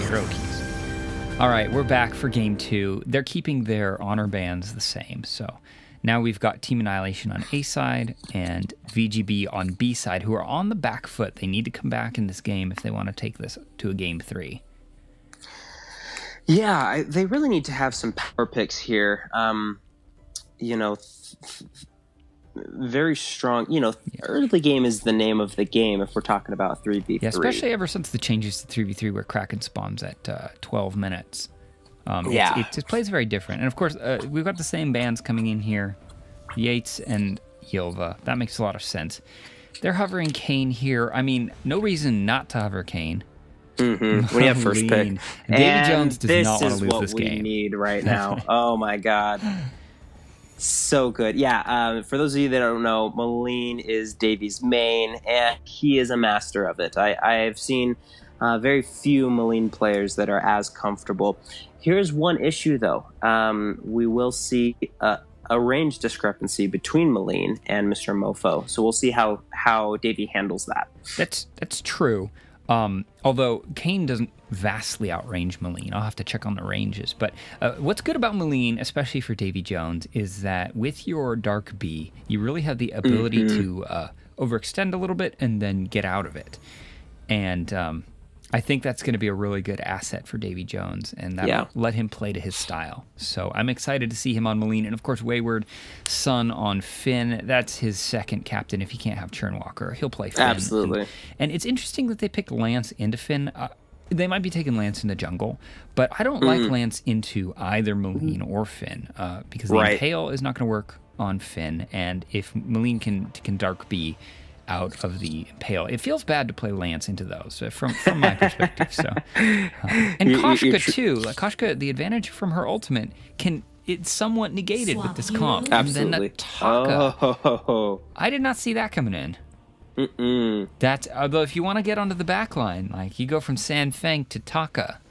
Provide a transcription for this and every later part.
hero keys. All right, we're back for game 2. They're keeping their honor bands the same, so now we've got Team Annihilation on A side and VGB on B side, who are on the back foot. They need to come back in this game if they want to take this to a game 3. Yeah, they really need to have some power picks here. Very strong. Early game is the name of the game if we're talking about 3v3. Yeah, especially ever since the changes to 3v3 where Kraken spawns at 12 minutes. It just plays very different. And of course, we've got the same bands coming in here, Yates and Yilva. That makes a lot of sense. They're hovering Kane here. I mean, no reason not to hover Kane. Mm-hmm. We have first pick. Davy Jones does not want to lose this game. This is what we need right now. Oh my god. So good. Yeah, for those of you that don't know, Moline is Davy's main, and he is a master of it. I've seen very few Moline players that are as comfortable. Here's one issue, though. We will see a range discrepancy between Moline and Mr. Mofo, so we'll see how Davy handles that. That's true. Although Kane doesn't vastly outrange Moline. I'll have to check on the ranges. But what's good about Moline, especially for Davy Jones, is that with your Dark B, you really have the ability to overextend a little bit and then get out of it. And I think that's going to be a really good asset for Davy Jones, and that'll let him play to his style. So I'm excited to see him on Moline. And, of course, Wayward Sun on Finn. That's his second captain if he can't have Churnwalker. He'll play Finn. Absolutely. And it's interesting that they picked Lance into Finn. They might be taking Lance into jungle, but I don't like Lance into either Moline or Finn because the Impale is not going to work on Finn, and if Moline can Dark B out of the Impale, it feels bad to play Lance into those from my perspective. So, and Koshka too. Like Koshka, the advantage from her ultimate it's somewhat negated with this comp. Absolutely. And then Taka, I did not see that coming in. That's although if you want to get onto the back line, like you go from San Feng to Taka.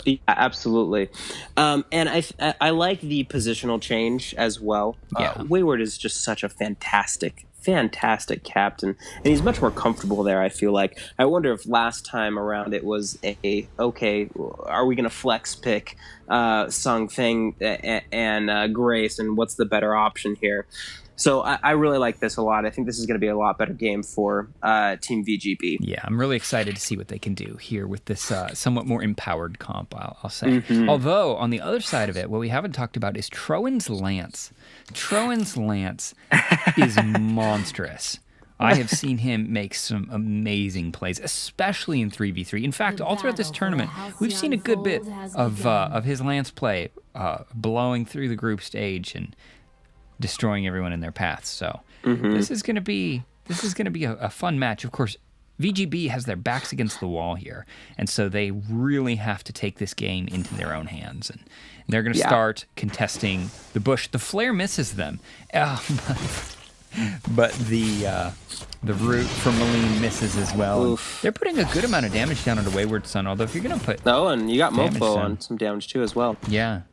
Yeah, absolutely. And I like the positional change as well. Yeah. Wayward is just such a fantastic captain, and he's much more comfortable there, I feel like. I wonder if last time around it was okay, are we going to flex pick Sung Feng and Grace, and what's the better option here? So I really like this a lot. I think this is going to be a lot better game for Team VGB. Yeah, I'm really excited to see what they can do here with this somewhat more empowered comp, I'll say. Although, on the other side of it, what we haven't talked about is Trowan's Lance. Trowan's Lance is monstrous. I have seen him make some amazing plays, especially in 3v3. In fact, all throughout this tournament, we've seen a good bit of his Lance play blowing through the group stage and destroying everyone in their path. So this is going to be a fun match. Of course, VGB has their backs against the wall here, and so they really have to take this game into their own hands. And they're going to start contesting the bush. The flare misses them, but the root from Moline misses as well. They're putting a good amount of damage down onto Wayward Sun. Although if you're going to put and you got Mofo on some damage too as well. Yeah.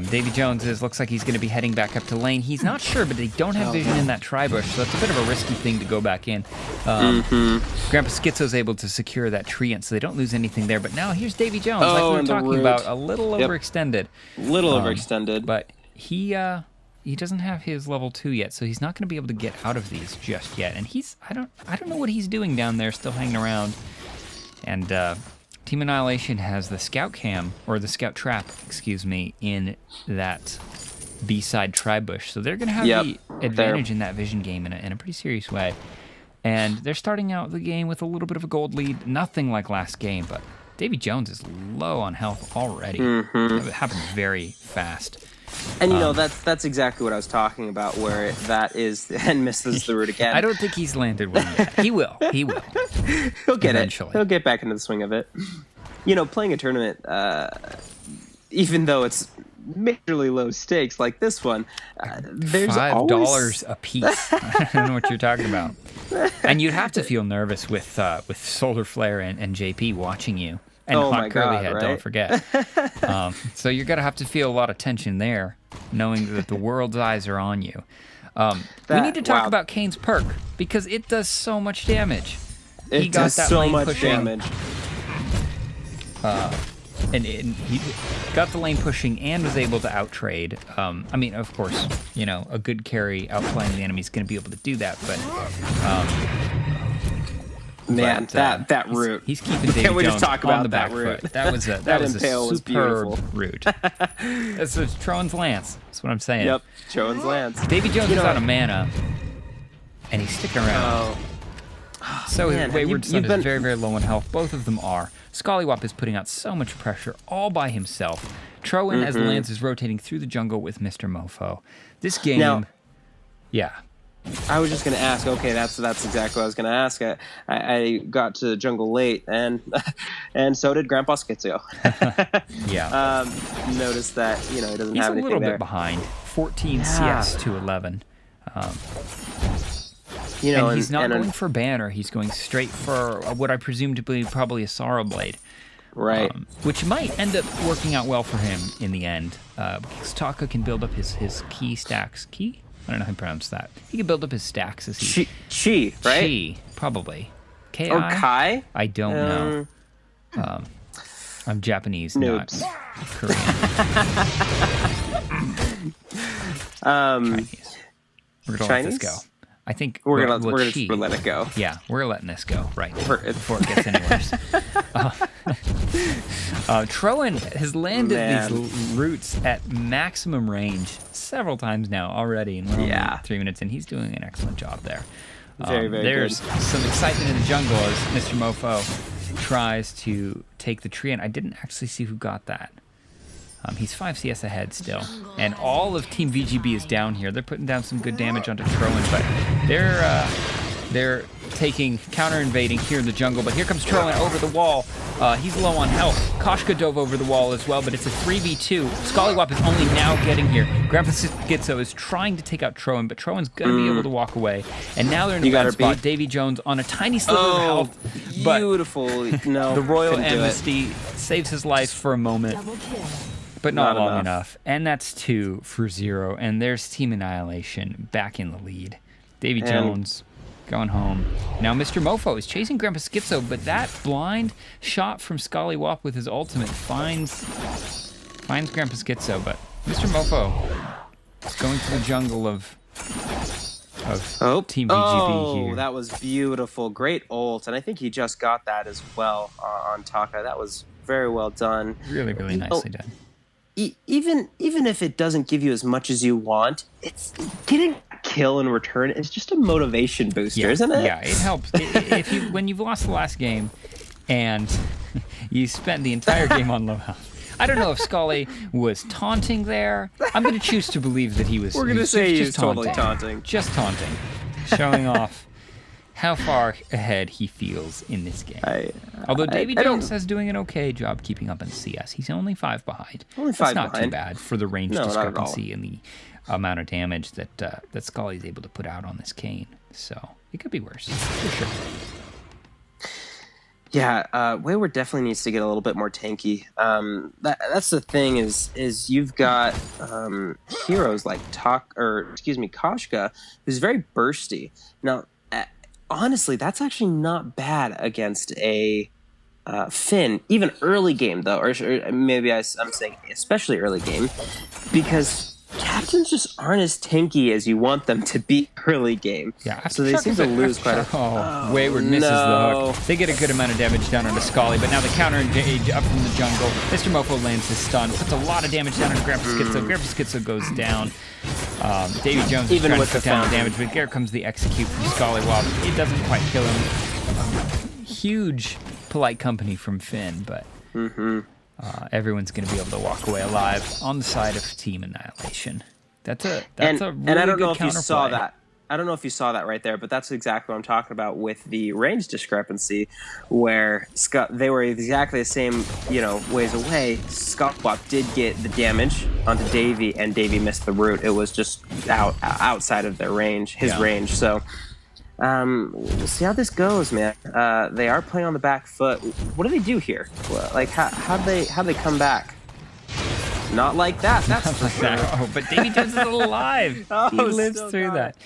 Davy Jones looks like he's going to be heading back up to lane. He's not sure, but they don't have vision in that tri-bush, so that's a bit of a risky thing to go back in. Grandpa Schizo's able to secure that treant, so they don't lose anything there. But now here's Davy Jones, like we were talking about, a little overextended. Overextended. But he doesn't have his level 2 yet, so he's not going to be able to get out of these just yet. And I don't know what he's doing down there, still hanging around. And Team Annihilation has the scout cam, or the scout trap, in that B-side tri-bush. So they're going to have the advantage in that vision game in a pretty serious way. And they're starting out the game with a little bit of a gold lead. Nothing like last game, but Davy Jones is low on health already. It happened very fast. And that's exactly what I was talking about, where that is and misses the root again. I don't think he's landed one yet. He will. He'll get eventually. He'll get back into the swing of it. Playing a tournament, even though it's majorly low stakes like this one, there's $5 a piece. I don't know what you're talking about. And you'd have to feel nervous with Solar Flare and JP watching you. And Hot Curly Head, don't forget. So you're going to have to feel a lot of tension there, knowing that the world's eyes are on you. We need to talk about Kane's perk, because it does so much damage. He got that so much damage. And he got the lane pushing and was able to outtrade. I mean, of course, a good carry outplaying the enemy is going to be able to do that, but... Man, that route. He's keeping Davy Jones just talk about on the back route? foot. That was a superb route. That's Trowan's Lance. That's what I'm saying. Yep, Trowan's Lance. Davy Jones is out of mana, and he's sticking around. So Wayward Son is very, very low on health. Both of them are. Scollywop is putting out so much pressure all by himself. Trowan, as Lance, is rotating through the jungle with Mr. Mofo. This game... yeah. I was just going to ask. Okay, that's exactly what I was going to ask. I got to the jungle late, and so did Grandpa Schizo. Yeah. Noticed that he doesn't have anything there. He's a little bit behind. 14 CS to 11. And he's not going for banner. He's going straight for what I presume to be probably a Sorrow Blade. Right. Which might end up working out well for him in the end. Because Taka can build up his key stacks. Key? I don't know how to pronounce that. He can build up his stacks as he... Chi, right? Chi, probably. Ki? Or Kai? I don't know. I'm Japanese, Noobs. not Korean. Chinese. We're going to let this go. I think we're gonna let it go. Yeah, we're letting this go right before it gets any worse. Trowan has landed these roots at maximum range several times now already, and we're only 3 minutes in. He's doing an excellent job there. Very there's good. some excitement in the jungle as Mr. Mofo tries to take the tree, and I didn't actually see who got that. He's 5 CS ahead still. And all of Team VGB is down here. They're putting down some good damage onto Trowan, but they're taking counter-invading here in the jungle. But here comes Trowan over the wall. He's low on health. Koshka dove over the wall as well, but it's a 3v2. Scollywop is only now getting here. Grandpa Schizo is trying to take out Trowan, but Trowan's going to be able to walk away. And now they're in a bad spot. Davy Jones on a tiny sliver of health. Beautiful. No, the Royal Amnesty saves his life for a moment. But not long enough. And that's 2 for 0. And there's Team Annihilation back in the lead. Davy Jones going home. Now Mr. Mofo is chasing Grandpa Schizo, but that blind shot from Scollywop with his ultimate finds Grandpa Schizo. But Mr. Mofo is going to the jungle of Team VGB here. Oh, that was beautiful. Great ult. And I think he just got that as well on Taka. That was very well done. Really, really nicely done. Even if it doesn't give you as much as you want, it's getting a kill in return. It's just a motivation booster, isn't it? Yeah, it helps. When you've lost the last game and you spent the entire game on low health. I don't know if Scully was taunting there. I'm going to choose to believe that he was. We're going to say he's totally taunting. Just taunting, showing off how far ahead he feels in this game. Although Davy Jones is doing an okay job keeping up in CS. He's only 5 behind. That's not too bad for the range discrepancy and the amount of damage that Scully's able to put out on this Kayn. So it could be worse, for sure. Yeah, Wayward definitely needs to get a little bit more tanky. That's the thing is you've got heroes like Koshka, who's very bursty. Now, honestly, that's actually not bad against a Finn, even early game though, or maybe I'm saying especially early game, because captains just aren't as tanky as you want them to be early game. Yeah, so they seem to lose quite a... Wayward misses the hook. They get a good amount of damage down onto Scully, but now the counter engage up from the jungle. Mr. Mofo lands his stun, puts a lot of damage down onto Grandpa Schizo. Grandpa Schizo goes down. Davy Jones is trying to put down the damage, but here comes the execute from Scollywop. It doesn't quite kill him. Huge polite company from Finn, but everyone's going to be able to walk away alive on the side of Team Annihilation. That's a really and I don't know if you saw counterplay. that. I don't know if you saw that right there, but that's exactly what I'm talking about with the range discrepancy, where they were exactly the same, ways away. Scollywop did get the damage onto Davy, and Davy missed the root. It was just outside of their range, his range. So we'll see how this goes, man. They are playing on the back foot. What do they do here? Like how they come back? Not like that. That's for sure. Oh, but Davy Jones is alive. He lives through that.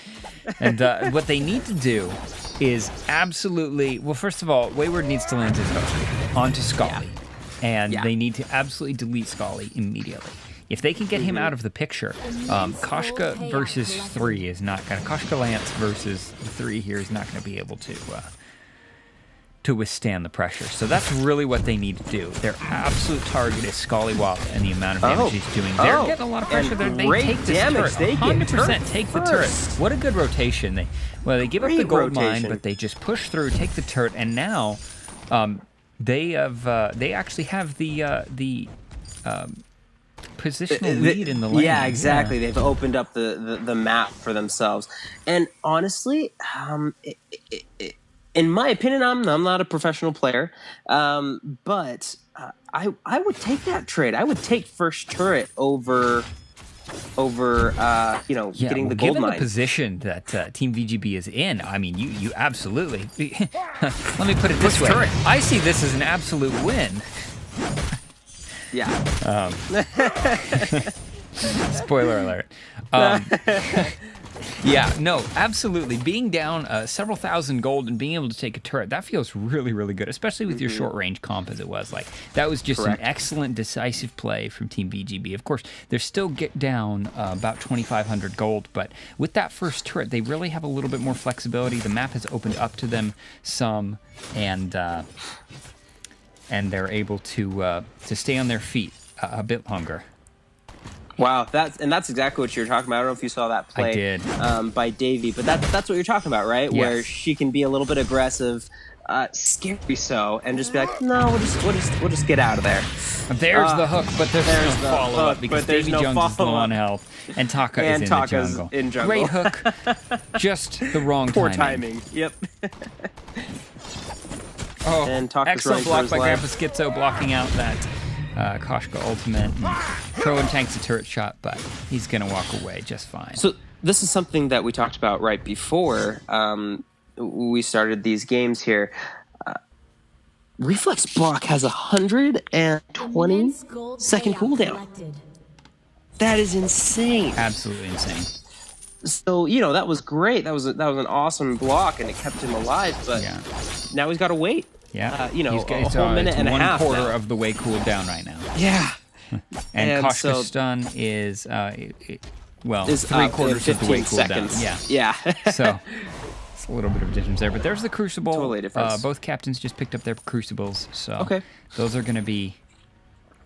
And what they need to do is absolutely... Well, first of all, Wayward needs to land his hook onto Scully. and they need to absolutely delete Scully immediately. If they can get him out of the picture, Koshka versus 3 is not going to... Koshka Lance versus 3 here is not going to be able to withstand the pressure. So that's really what they need to do. Their absolute target is Scollywop and the amount of damage he's doing. They're getting a lot of pressure there. They take this turret. 100% take the turret. What a good rotation. They give up the gold mine, but they just push through, take the turret, and now they actually have the positional lead in the lane. Yeah, exactly. Yeah. They've opened up the map for themselves. And honestly, in my opinion, I'm not a professional player, but I would take that trade. I would take first turret over getting the gold mine. Given the position that Team VGB is in, I mean, you absolutely. Let me put it this way. Turret. I see this as an absolute win. Yeah. Spoiler alert. Yeah, no, absolutely. Being down several thousand gold and being able to take a turret, that feels really, really good, especially with your short-range comp as it was. Like, that was just an excellent, decisive play from Team VGB. Of course, they're still down about 2,500 gold, but with that first turret, they really have a little bit more flexibility. The map has opened up to them some, and they're able to stay on their feet a bit longer. Wow, that's exactly what you're talking about. I don't know if you saw that play. I did. By Davey, but that's what you're talking about, right? Yes. Where she can be a little bit aggressive, scary so, and just be like, no, we'll just get out of there. There's the hook, but there's no follow-up because Davy Jones is low on health, and Taka is in the jungle. Great hook, just the wrong Poor timing. Yep. Oh, and excellent block by Grandpa Schizo, blocking out that Koshka ultimate. Crowan tanks a turret shot, but he's going to walk away just fine. So this is something that we talked about right before we started these games here. Reflex block has 120-second cooldown. That is insane. Absolutely insane. So, that was great. That was an awesome block, and it kept him alive, but now he's got to wait. Yeah. A whole minute and a half. 1/4 of the way cooled down right now. Yeah. And Koshka's stun is, 3/4 of the way cooled down. Yeah. So it's a little bit of a difference there. But there's the Crucible. Totally different. Both captains just picked up their Crucibles. So those are going to be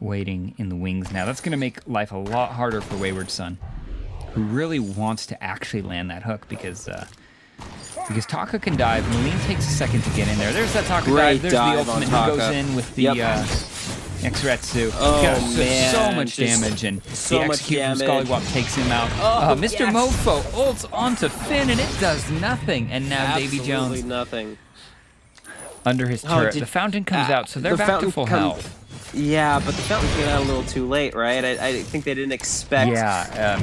waiting in the wings now. That's going to make life a lot harder for Wayward Son, who really wants to actually land that hook because Taka can dive. Moline takes a second to get in there. There's that Taka dive. There's the ultimate who goes in with the Exretsu. So much damage, and the execute from Scollywop takes him out. Mr. Mofo ults onto Finn, and it does nothing. And now Davy Jones nothing. Under his turret. The fountain comes out, so they're back to full health. Yeah, but the fountain came out a little too late, right? I think they didn't expect. Yeah,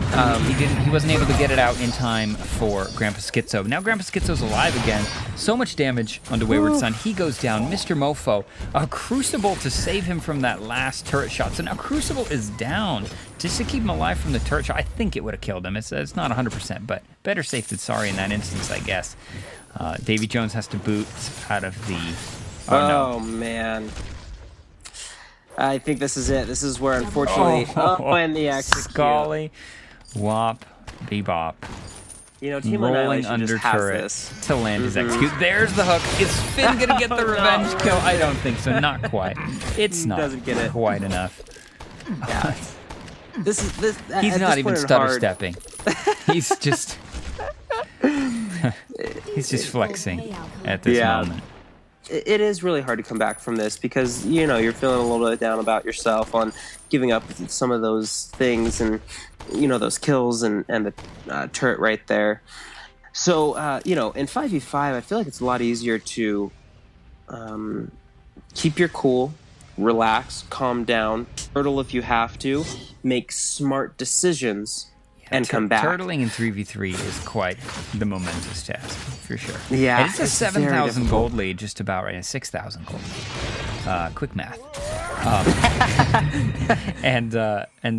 he wasn't able to get it out in time for Grandpa Schizo. Now Grandpa Schizo's alive again. So much damage onto Wayward Son. He goes down. Mr. Mofo, a Crucible to save him from that last turret shot. So now Crucible is down. Just to keep him alive from the turret shot, I think it would have killed him. It's not 100%, but better safe than sorry in that instance, I guess. Davy Jones has to boot out of the... Oh, man. I think this is it. This is where, unfortunately, and the execute. Scully, Wop, Bebop. Team rolling under turret to land his execute. There's the hook. Is Finn gonna get the revenge kill? I don't think so. Not quite. It's not quite enough. Yeah. He's not even stutter stepping. He's just flexing at this moment. It is really hard to come back from this because, you're feeling a little bit down about yourself on giving up some of those things and, those kills and the turret right there. So, in 5v5, I feel like it's a lot easier to keep your cool, relax, calm down, turtle if you have to, make smart decisions, and come back. Turtling in 3v3 is quite the momentous task, for sure. Yeah. And it's a 7,000 gold lead, just about right, a 6,000 gold lead. Quick math. And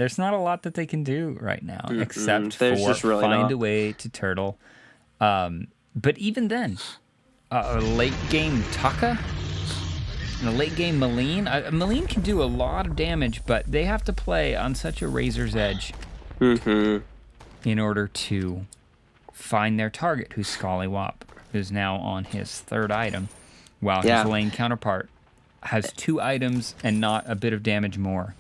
there's not a lot that they can do right now, except for find a way to turtle. But even then, a late game Taka In the late game, Maleen can do a lot of damage, but they have to play on such a razor's edge in order to find their target, who's Scollywop, who's now on his 3rd item, while his lane counterpart has 2 items and not a bit of damage more.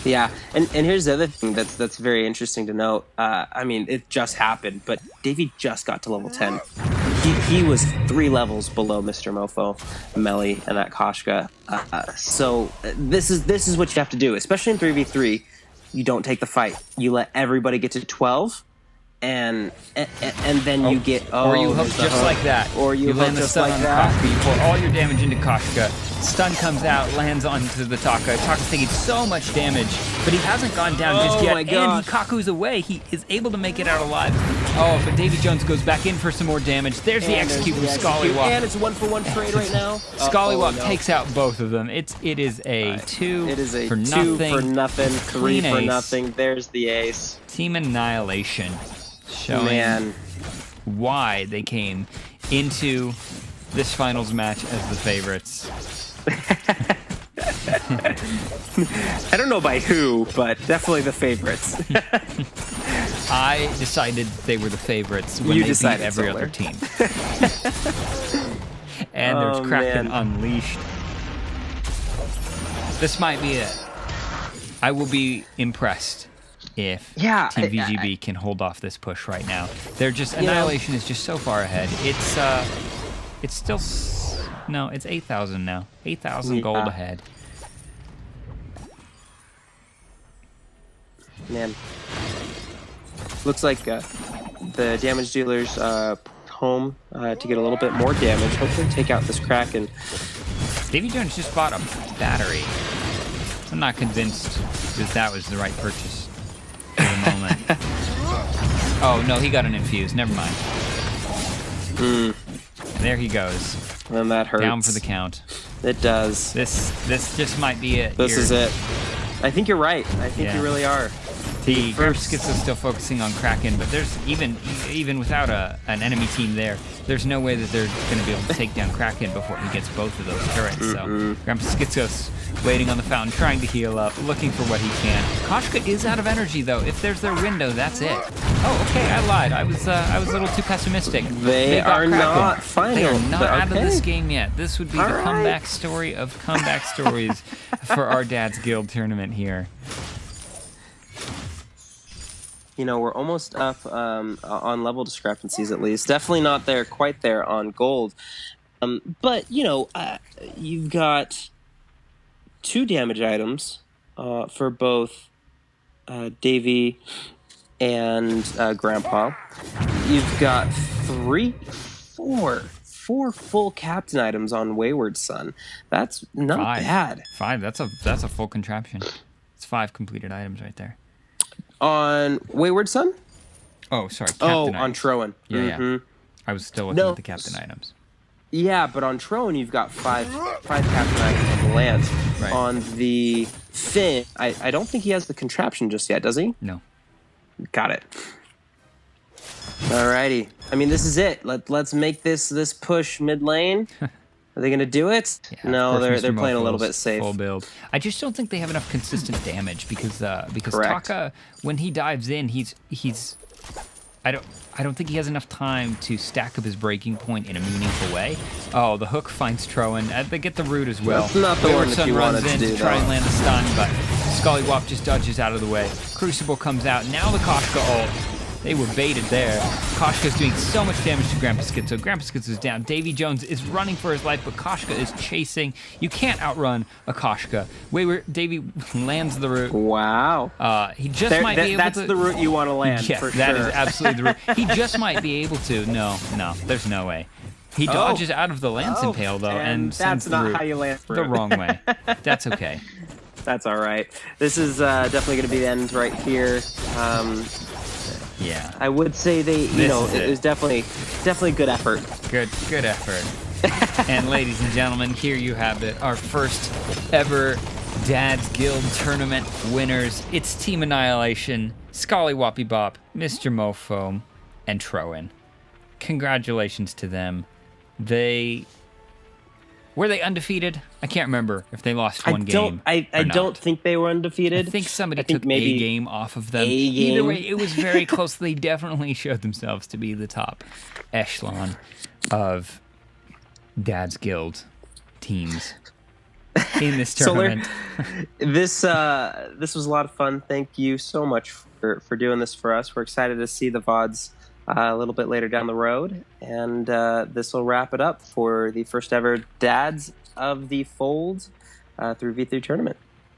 Yeah, and here's the other thing that's very interesting to note. I mean, it just happened, but Davey just got to level 10. He was 3 levels below Mr. Mofo, Melly, and that Koshka. So this is what you have to do, especially in 3v3. You don't take the fight. You let everybody get to 12. And then you get or you hook just like that, or you land the just stun like on that. Koshka. You pour all your damage into Koshka. Stun comes out, lands onto the Taka. Taka's taking so much damage, but he hasn't gone down just yet. And Kaku's away. He is able to make it out alive. Oh, but Davy Jones goes back in for some more damage. There's the execute from Scollywop. And it's 1-for-1 trade right now. Scollywop takes out both of them. It is a 2 It is a for 2 nothing. for nothing, 3 for ace. nothing. There's the ace. Team Annihilation. Showing why they came into this finals match as the favorites. I don't know by who, but definitely the favorites. I decided they were the favorites when they beat every other team. And there's Kraken Unleashed. This might be it. I will be impressed if Team VGB can hold off this push right now. They're just Annihilation is just so far ahead. It's still no, it's 8,000 now. 8,000 gold ahead. Man, looks like the damage dealers home to get a little bit more damage. Hopefully, take out this Kraken. Davy Jones just bought a battery. I'm not convinced that was the right purchase. The moment. Oh no, he got an infuse. Never mind. There he goes. And that hurts. Down for the count. It does. This just might be it. This is it. I think you're right. I think you really are. The Schizo's still focusing on Kraken, but there's even without an enemy team there, there's no way that they're going to be able to take down Kraken before he gets both of those turrets. So Grandpa Schizo's waiting on the fountain, trying to heal up, looking for what he can. Koshka is out of energy though. If there's their window, that's it. Oh, okay, I lied. I was a little too pessimistic. They are Kraken. not final. They are not out of this game yet. This would be the comeback story of comeback stories for our Dad's Guild tournament here. You know, we're almost up on level discrepancies at least. Definitely not there, quite there on gold. But, you know, you've got 2 damage items for both Davey and Grandpa. You've got 4 full captain items on Wayward Son. That's not bad. 5. That's a full contraption. It's 5 completed items right there. On Wayward Son? Oh, sorry. Captain on Troan. Yeah. I was still looking at the captain items. Yeah, but on Troan you've got 5 captain items on the Lance. Right. On the Finn, I don't think he has the contraption just yet, does he? No. Got it. Alrighty. I mean, this is it. Let's make this push mid lane. Are they going to do it? Yeah, no, they're playing a little bit safe. Full build. I just don't think they have enough consistent damage because Taka, when he dives in, he's I don't think he has enough time to stack up his breaking point in a meaningful way. Oh, the hook finds Troan. They get the root as well. That's not the one that you wanted to do, try and land the stun, but Scollywop just dodges out of the way. Crucible comes out. Now the Koshka ult. They were baited there. Koshka's doing so much damage to Grandpa Schizo. Grandpa Schizo's down. Davy Jones is running for his life, but Koshka is chasing. You can't outrun a Koshka. Davy lands the root. Wow. He just might be able to... That's the route you want to land, yes, for sure. that is absolutely the route. He just might be able to. No, there's no way. He dodges out of the lance impale, though, and sends that's not the root how you land the wrong way. That's okay. That's all right. This is definitely going to be the end right here. Yeah. I would say it was definitely good effort. Good effort. And ladies and gentlemen, here you have it. Our first ever Dad's Guild tournament winners. It's Team Annihilation, Scollywop Bop, Mr. Mofo, and Troan. Congratulations to them. They Were they undefeated? I can't remember if they lost one game. I don't think they were undefeated. I think somebody took maybe a game off of them. A-game. Either way, it was very close. They definitely showed themselves to be the top echelon of Dad's Guild teams in this tournament. This was a lot of fun. Thank you so much for doing this for us. We're excited to see the VODs a little bit later down the road, and this will wrap it up for the first ever Dads of the Fold through V3 tournament.